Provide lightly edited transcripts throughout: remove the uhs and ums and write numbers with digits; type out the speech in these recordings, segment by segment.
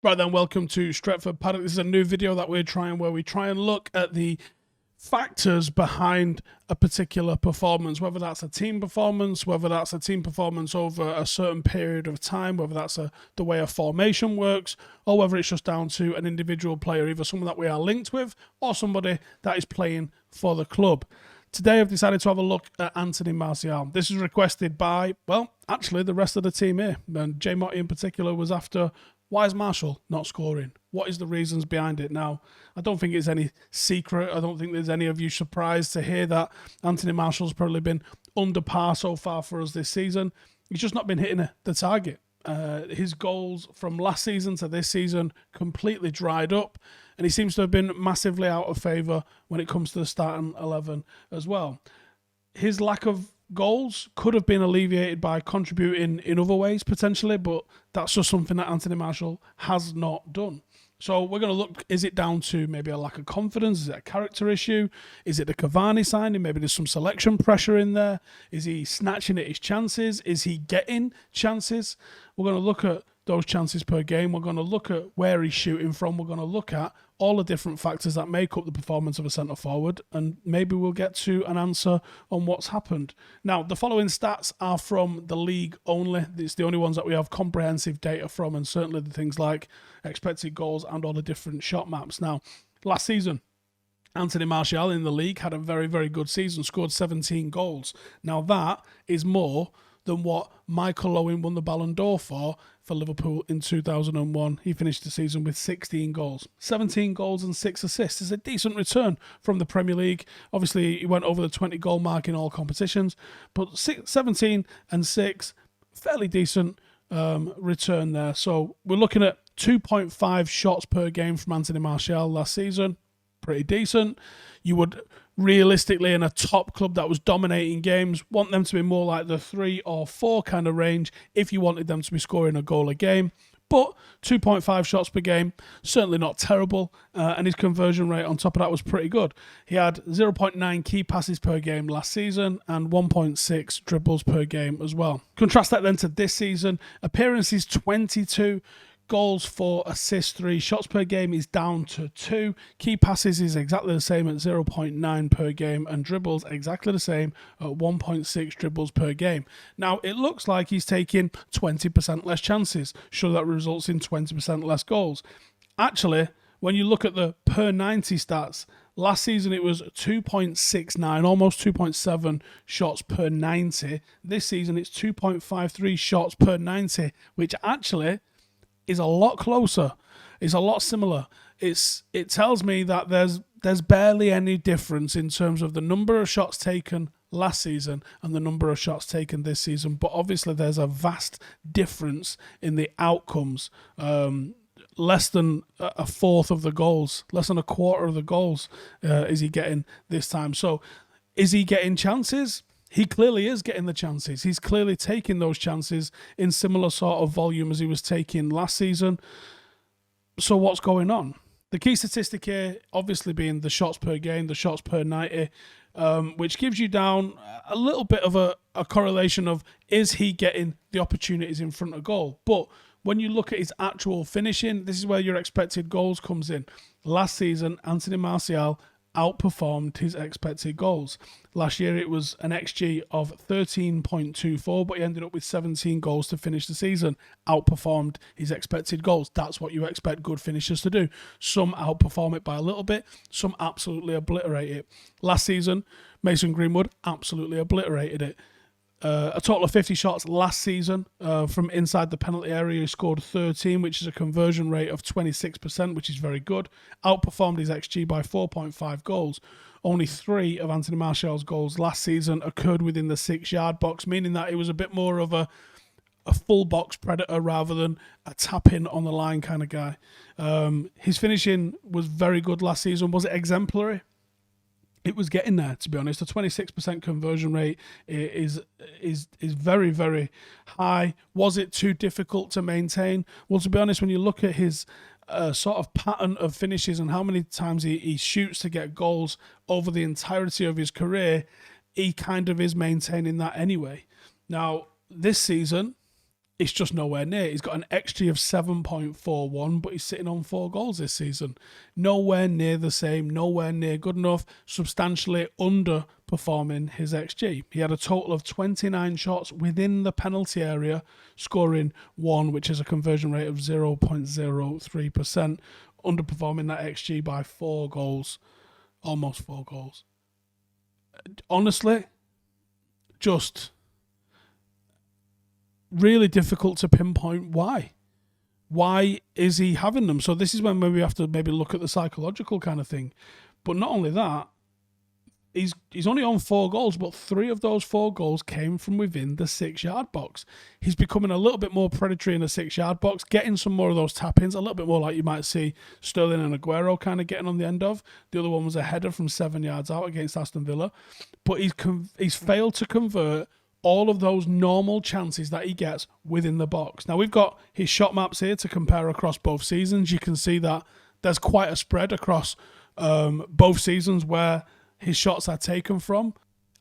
Right then, welcome to Stretford Paddock. This is a new video that we're trying where we try and look at the factors behind a particular performance, whether that's a team performance, whether that's a team performance over a certain period of time, whether that's the way a formation works, or whether it's just down to an individual player, either someone that we are linked with or somebody that is playing for the club. Today I've decided to have a look at Anthony Martial. This is requested by, well, actually the rest of the team here. And J Motti in particular was after, why is Marshall not scoring? What is the reasons behind it? Now, I don't think it's any secret. I don't think there's any of you surprised to hear that Anthony Marshall's probably been under par so far for us this season. He's just not been hitting the target. His goals from last season to this season completely dried up, and he seems to have been massively out of favour when it comes to the starting 11 as well. His lack of goals could have been alleviated by contributing in other ways potentially, but that's just something that Anthony Marshall has not done. So we're going to look, is it down to maybe a lack of confidence? Is it a character issue? Is it the Cavani signing? Maybe there's some selection pressure in there. Is he snatching at his chances? Is he getting chances? We're going to look at those chances per game. We're going to look at where he's shooting from. We're going to look at all the different factors that make up the performance of a centre forward, and maybe we'll get to an answer on what's happened. Now, the following stats are from the league only. It's the only ones that we have comprehensive data from, and certainly the things like expected goals and all the different shot maps. Now, last season, Anthony Martial in the league had a very, very good season, scored 17 goals. Now, that is more than what Michael Owen won the Ballon d'Or for Liverpool in 2001. He finished the season with 16 goals. 17 goals and 6 assists is a decent return from the Premier League. Obviously, he went over the 20-goal mark in all competitions, but 17 and 6, fairly decent return there. So we're looking at 2.5 shots per game from Anthony Martial last season. Pretty decent. You would realistically, in a top club that was dominating games, want them to be more like the 3 or 4 kind of range if you wanted them to be scoring a goal a game. But 2.5 shots per game, certainly not terrible, and his conversion rate on top of that was pretty good. He had 0.9 key passes per game last season and 1.6 dribbles per game as well. Contrast that then to this season. Appearances 22, goals 4, assists 3, shots per game is down to 2, key passes is exactly the same at 0.9 per game, and dribbles exactly the same at 1.6 dribbles per game. Now, it looks like he's taking 20% less chances, sure that results in 20% less goals. Actually, when you look at the per 90 stats, last season it was 2.69, almost 2.7 shots per 90. This season it's 2.53 shots per 90, which actually is a lot closer. It's a lot similar. It tells me that there's barely any difference in terms of the number of shots taken last season and the number of shots taken this season. But obviously there's a vast difference in the outcomes. Less than a fourth of the goals, less than a quarter of the goals is he getting this time. So is he getting chances? He clearly is getting the chances. He's clearly taking those chances in similar sort of volume as he was taking last season. So what's going on? The key statistic here obviously being the shots per game, the shots per 90, which gives you down a little bit of a correlation of, is he getting the opportunities in front of goal? But when you look at his actual finishing, this is where your expected goals comes in. Last season, Anthony Martial outperformed his expected goals. Last year it was an XG of 13.24, but he ended up with 17 goals to finish the season. Outperformed his expected goals. That's what you expect good finishers to do. Some outperform it by a little bit, some absolutely obliterate it. Last season, Mason Greenwood absolutely obliterated it. A total of 50 shots last season from inside the penalty area. He scored 13, which is a conversion rate of 26%, which is very good. Outperformed his XG by 4.5 goals. Only 3 of Anthony Martial's goals last season occurred within the 6-yard box, meaning that it was a bit more of a full box predator rather than a tap-in on the line kind of guy. His finishing was very good last season. Was it exemplary? It was getting there, to be honest. A 26% conversion rate is very, very high. Was it too difficult to maintain? Well, to be honest, when you look at his sort of pattern of finishes and how many times he shoots to get goals over the entirety of his career, he kind of is maintaining that anyway. Now, this season, it's just nowhere near. He's got an XG of 7.41, but he's sitting on 4 goals this season. Nowhere near the same, nowhere near good enough, substantially underperforming his XG. He had a total of 29 shots within the penalty area, scoring 1, which is a conversion rate of 0.03%, underperforming that XG by 4 goals, almost 4 goals. Honestly, just really difficult to pinpoint why. Why is he having them? So this is when we have to maybe look at the psychological kind of thing. But not only that, he's only on 4 goals, but 3 of those 4 goals came from within the 6-yard box. He's becoming a little bit more predatory in the 6-yard box, getting some more of those tap-ins, a little bit more like you might see Sterling and Aguero kind of getting on the end of. The other one was a header from 7 yards out against Aston Villa. But he's failed to convert all of those normal chances that he gets within the box. Now, we've got his shot maps here to compare across both seasons. You can see that there's quite a spread across both seasons where his shots are taken from.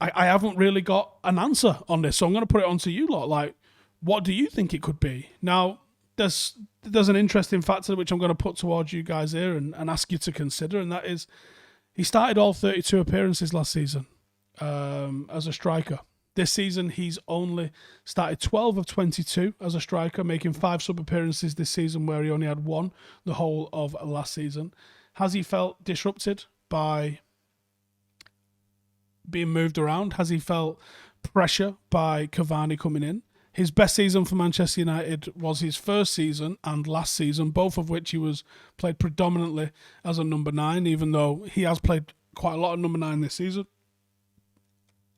I haven't really got an answer on this, so I'm going to put it onto you lot. Like, what do you think it could be? Now, there's an interesting factor which I'm going to put towards you guys here and ask you to consider, and that is he started all 32 appearances last season as a striker. This season, he's only started 12 of 22 as a striker, making 5 sub-appearances this season where he only had 1 the whole of last season. Has he felt disrupted by being moved around? Has he felt pressure by Cavani coming in? His best season for Manchester United was his first season and last season, both of which he was played predominantly as a number 9, even though he has played quite a lot of number 9 this season.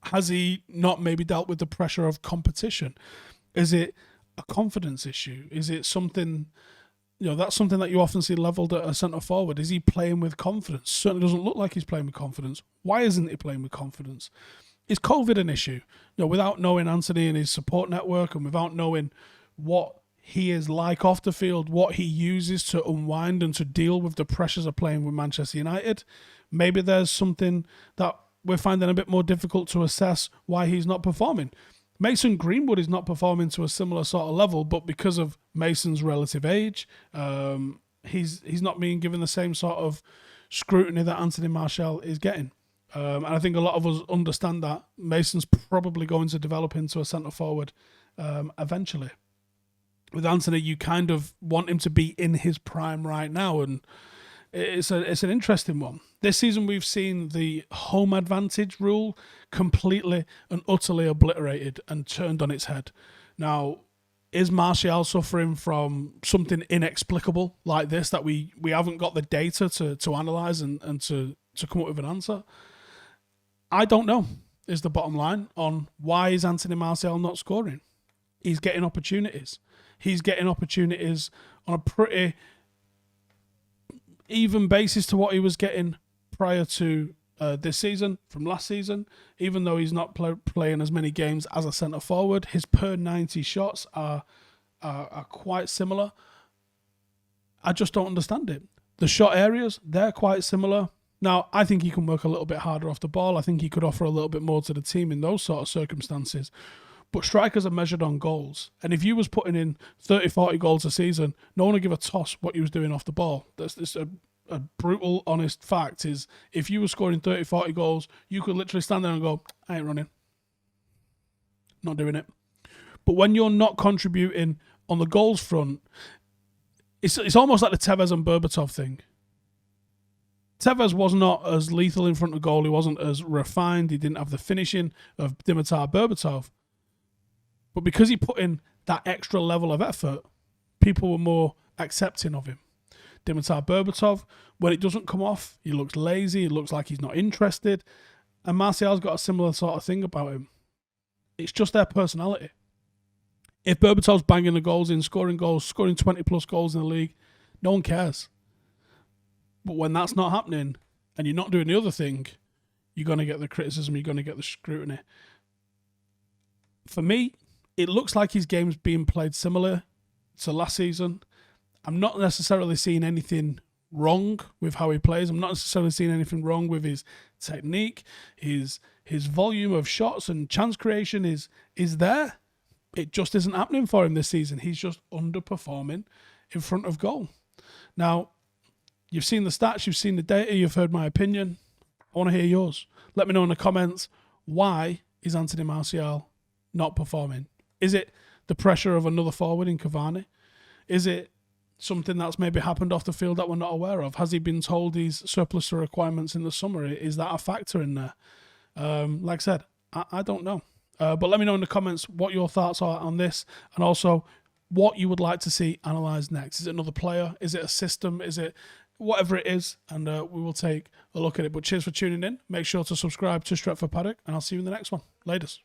Has he not maybe dealt with the pressure of competition? Is it a confidence issue? Is it something, that's something that you often see levelled at a centre forward? Is he playing with confidence? Certainly doesn't look like he's playing with confidence. Why isn't he playing with confidence? Is COVID an issue? Without knowing Anthony and his support network and without knowing what he is like off the field, what he uses to unwind and to deal with the pressures of playing with Manchester United, maybe there's something that we're finding a bit more difficult to assess why he's not performing. Mason Greenwood is not performing to a similar sort of level, but because of Mason's relative age, he's not being given the same sort of scrutiny that Anthony Martial is getting. And I think a lot of us understand that Mason's probably going to develop into a centre forward eventually. With Anthony, you kind of want him to be in his prime right now, and it's an interesting one. This season we've seen the home advantage rule completely and utterly obliterated and turned on its head. Now, is Martial suffering from something inexplicable like this that we haven't got the data to analyse and to come up with an answer? I don't know, is the bottom line on why is Anthony Martial not scoring. He's getting opportunities. He's getting opportunities on a pretty even basis to what he was getting prior to this season, from last season. Even though he's not playing as many games as a centre forward, his per 90 shots are quite similar. I just don't understand it. The shot areas, they're quite similar. Now, I think he can work a little bit harder off the ball. I think he could offer a little bit more to the team in those sort of circumstances. But strikers are measured on goals. And if you was putting in 30, 40 goals a season, no one would give a toss what you was doing off the ball. That's a brutal, honest fact is if you were scoring 30, 40 goals, you could literally stand there and go, I ain't running. Not doing it. But when you're not contributing on the goals front, it's almost like the Tevez and Berbatov thing. Tevez was not as lethal in front of goal. He wasn't as refined. He didn't have the finishing of Dimitar Berbatov. But because he put in that extra level of effort, people were more accepting of him. Dimitar Berbatov, when it doesn't come off, he looks lazy. He looks like he's not interested. And Martial's got a similar sort of thing about him. It's just their personality. If Berbatov's banging the goals in, scoring 20 plus goals in the league, no one cares. But when that's not happening and you're not doing the other thing, you're going to get the criticism, you're going to get the scrutiny. For me, it looks like his game's being played similar to last season. I'm not necessarily seeing anything wrong with how he plays. I'm not necessarily seeing anything wrong with his technique. His volume of shots and chance creation is there. it just isn't happening for him this season. He's just underperforming in front of goal. Now, you've seen the stats, you've seen the data, you've heard my opinion. I want to hear yours. Let me know in the comments, why is Anthony Martial not performing? Is it the pressure of another forward in Cavani? Is it something that's maybe happened off the field that we're not aware of? Has he been told he's surplus to requirements in the summer? Is that a factor in there? Like I said, I don't know. But let me know in the comments what your thoughts are on this, and also what you would like to see analysed next. Is it another player? Is it a system? Is it whatever it is? And we will take a look at it. But cheers for tuning in. Make sure to subscribe to Stretford Paddock, and I'll see you in the next one. Laters.